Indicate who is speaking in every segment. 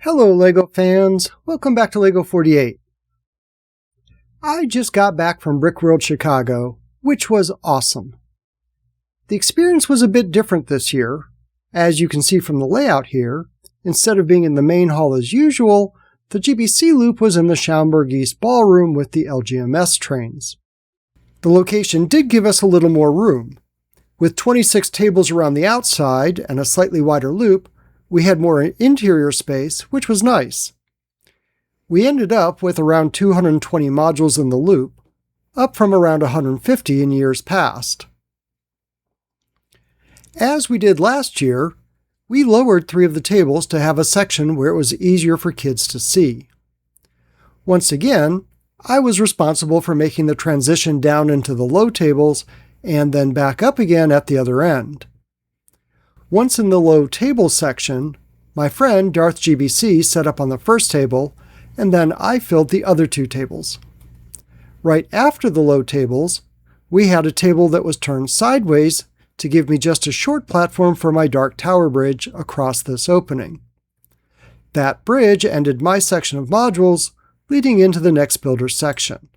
Speaker 1: Hello LEGO fans, welcome back to LEGO 48. I just got back from Brickworld Chicago, which was awesome. The experience was a bit different this year. As you can see from the layout here, instead of being in the main hall as usual, the GBC loop was in the Schaumburg East Ballroom with the LGMS trains. The location did give us a little more room. With 26 tables around the outside and a slightly wider loop, we had more interior space, which was nice. We ended up with around 220 modules in the loop, up from around 150 in years past. As we did last year, we lowered 3 of the tables to have a section where it was easier for kids to see. Once again, I was responsible for making the transition down into the low tables and then back up again at the other end. Once in the low table section, my friend Darth GBC set up on the first table, and then I filled the other 2 tables. Right after the low tables, we had a table that was turned sideways to give me just a short platform for my Dark Tower bridge across this opening. That bridge ended my section of modules, leading into the next builder's section.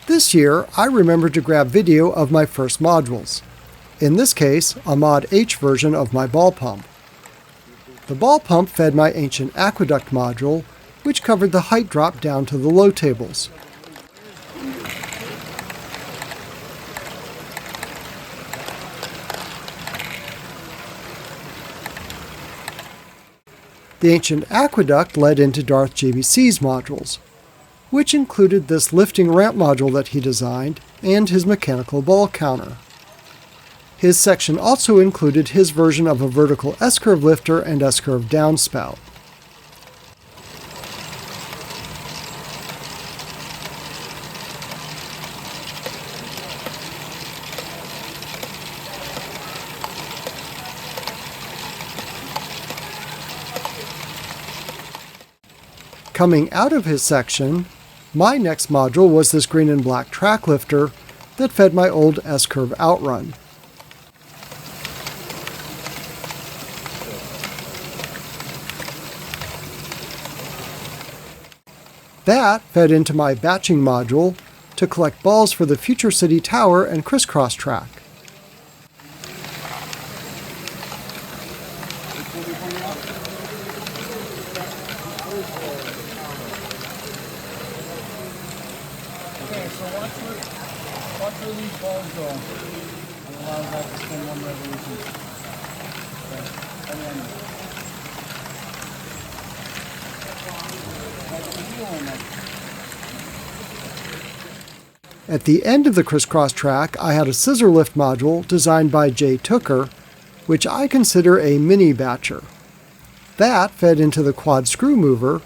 Speaker 1: This year, I remembered to grab video of my first modules. In this case, a Mod H version of my ball pump. The ball pump fed my ancient aqueduct module, which covered the height drop down to the low tables. The ancient aqueduct led into Darth GBC's modules, which included this lifting ramp module that he designed and his mechanical ball counter. His section also included his version of a vertical S-curve lifter and S-curve downspout. Coming out of his section, my next module was this green and black track lifter that fed my old S-curve outrun. That fed into my batching module to collect balls for the Future City Tower and crisscross track.
Speaker 2: Okay, so watch where these balls go, and allow that to spin one revolution. Okay. And then
Speaker 1: At the end of the crisscross track, I had a scissor lift module designed by Jay Tooker, which I consider a mini batcher. That fed into the quad screw mover,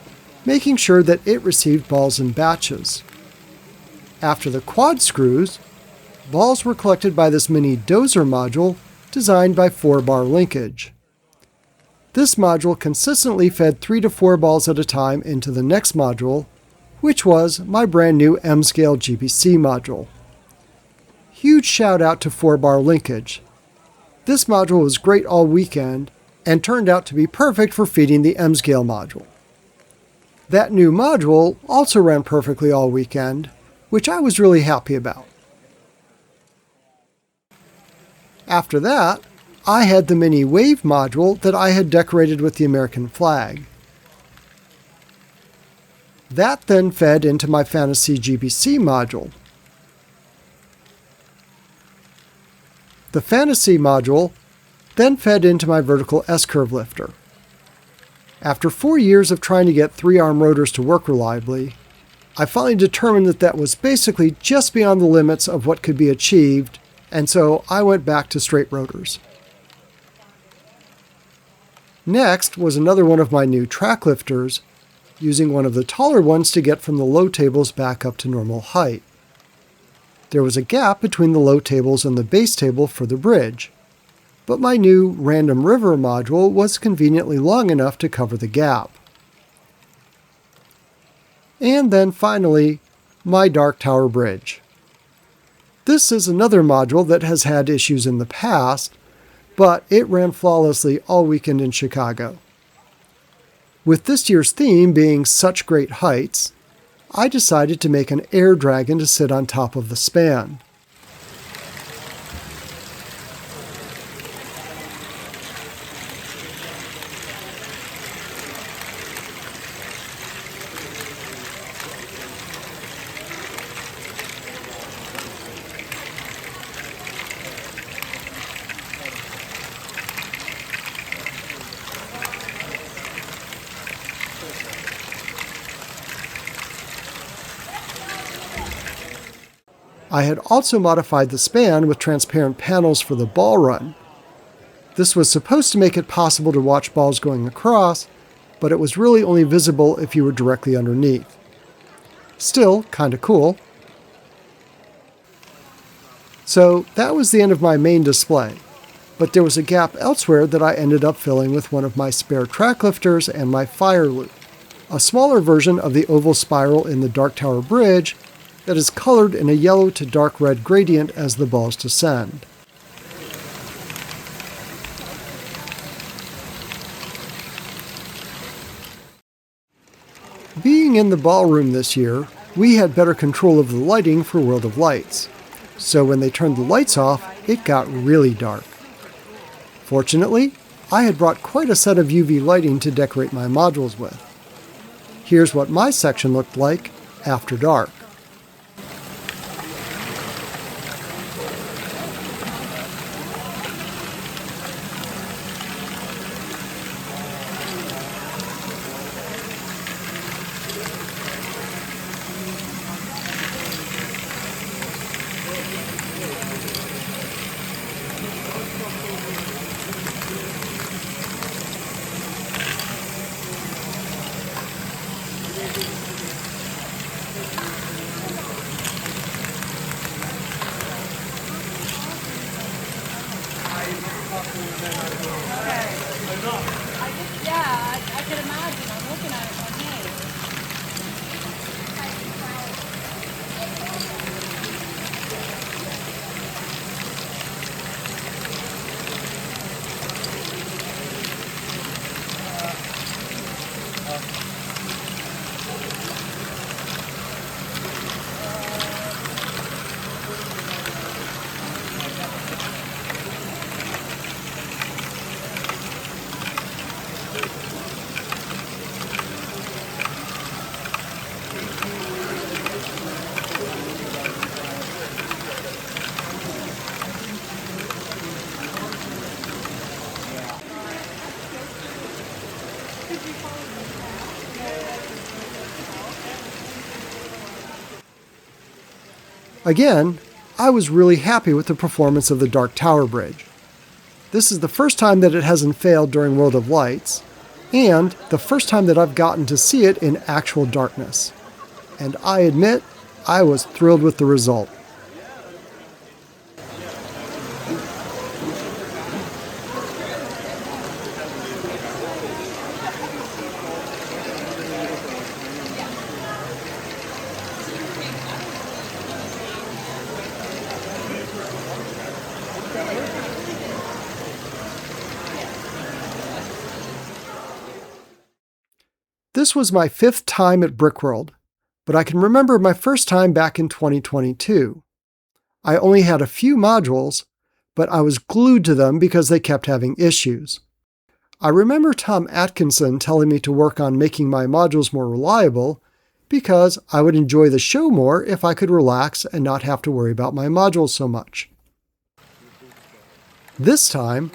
Speaker 1: making sure that it received balls in batches. After the quad screws, balls were collected by this mini dozer module designed by 4-bar linkage. This module consistently fed 3 to 4 balls at a time into the next module, which was my brand new M-Scale GBC module. Huge shout out to 4-bar linkage. This module was great all weekend and turned out to be perfect for feeding the M-Scale module. That new module also ran perfectly all weekend, which I was really happy about. After that, I had the mini wave module that I had decorated with the American flag. That then fed into my Fantasy GBC module. The Fantasy module then fed into my vertical S-curve lifter. After 4 years of trying to get 3-arm rotors to work reliably, I finally determined that that was basically just beyond the limits of what could be achieved, and so I went back to straight rotors. Next was another one of my new track lifters, using one of the taller ones to get from the low tables back up to normal height. There was a gap between the low tables and the base table for the bridge, but my new Random River module was conveniently long enough to cover the gap. And then finally, my Dark Tower bridge. This is another module that has had issues in the past, but it ran flawlessly all weekend in Chicago. With this year's theme being such great heights, I decided to make an air dragon to sit on top of the span. I had also modified the span with transparent panels for the ball run. This was supposed to make it possible to watch balls going across, but it was really only visible if you were directly underneath. Still, kinda cool. So that was the end of my main display, but there was a gap elsewhere that I ended up filling with one of my spare track lifters and my fire loop, a smaller version of the oval spiral in the Dark Tower Bridge that is colored in a yellow to dark red gradient as the balls descend. Being in the ballroom this year, we had better control of the lighting for World of Lights, so when they turned the lights off, it got really dark. Fortunately, I had brought quite a set of UV lighting to decorate my modules with. Here's what my section looked like after dark.
Speaker 3: I could imagine. I'm looking at it going, hey.
Speaker 1: Again, I was really happy with the performance of the Dark Tower Bridge. This is the first time that it hasn't failed during World of Lights, and the first time that I've gotten to see it in actual darkness. And I admit, I was thrilled with the result. This was my 5th time at Brickworld, but I can remember my first time back in 2022. I only had a few modules, but I was glued to them because they kept having issues. I remember Tom Atkinson telling me to work on making my modules more reliable because I would enjoy the show more if I could relax and not have to worry about my modules so much. This time,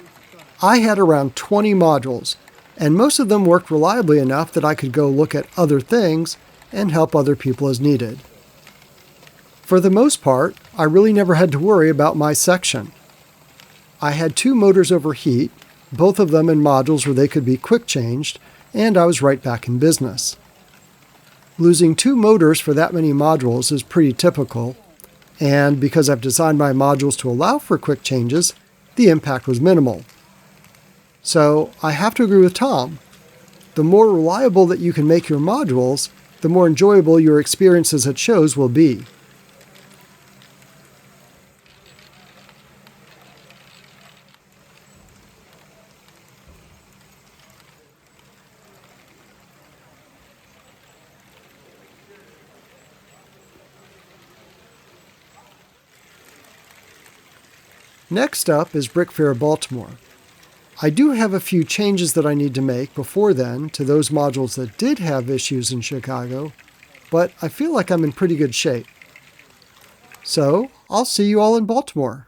Speaker 1: I had around 20 modules, and most of them worked reliably enough that I could go look at other things and help other people as needed. For the most part, I really never had to worry about my section. I had 2 motors overheat, both of them in modules where they could be quick changed, and I was right back in business. Losing 2 motors for that many modules is pretty typical, and because I've designed my modules to allow for quick changes, the impact was minimal. So I have to agree with Tom. The more reliable that you can make your modules, the more enjoyable your experiences at shows will be. Next up is Brick Fair Baltimore. I do have a few changes that I need to make before then to those modules that did have issues in Chicago, but I feel like I'm in pretty good shape. So, I'll see you all in Baltimore.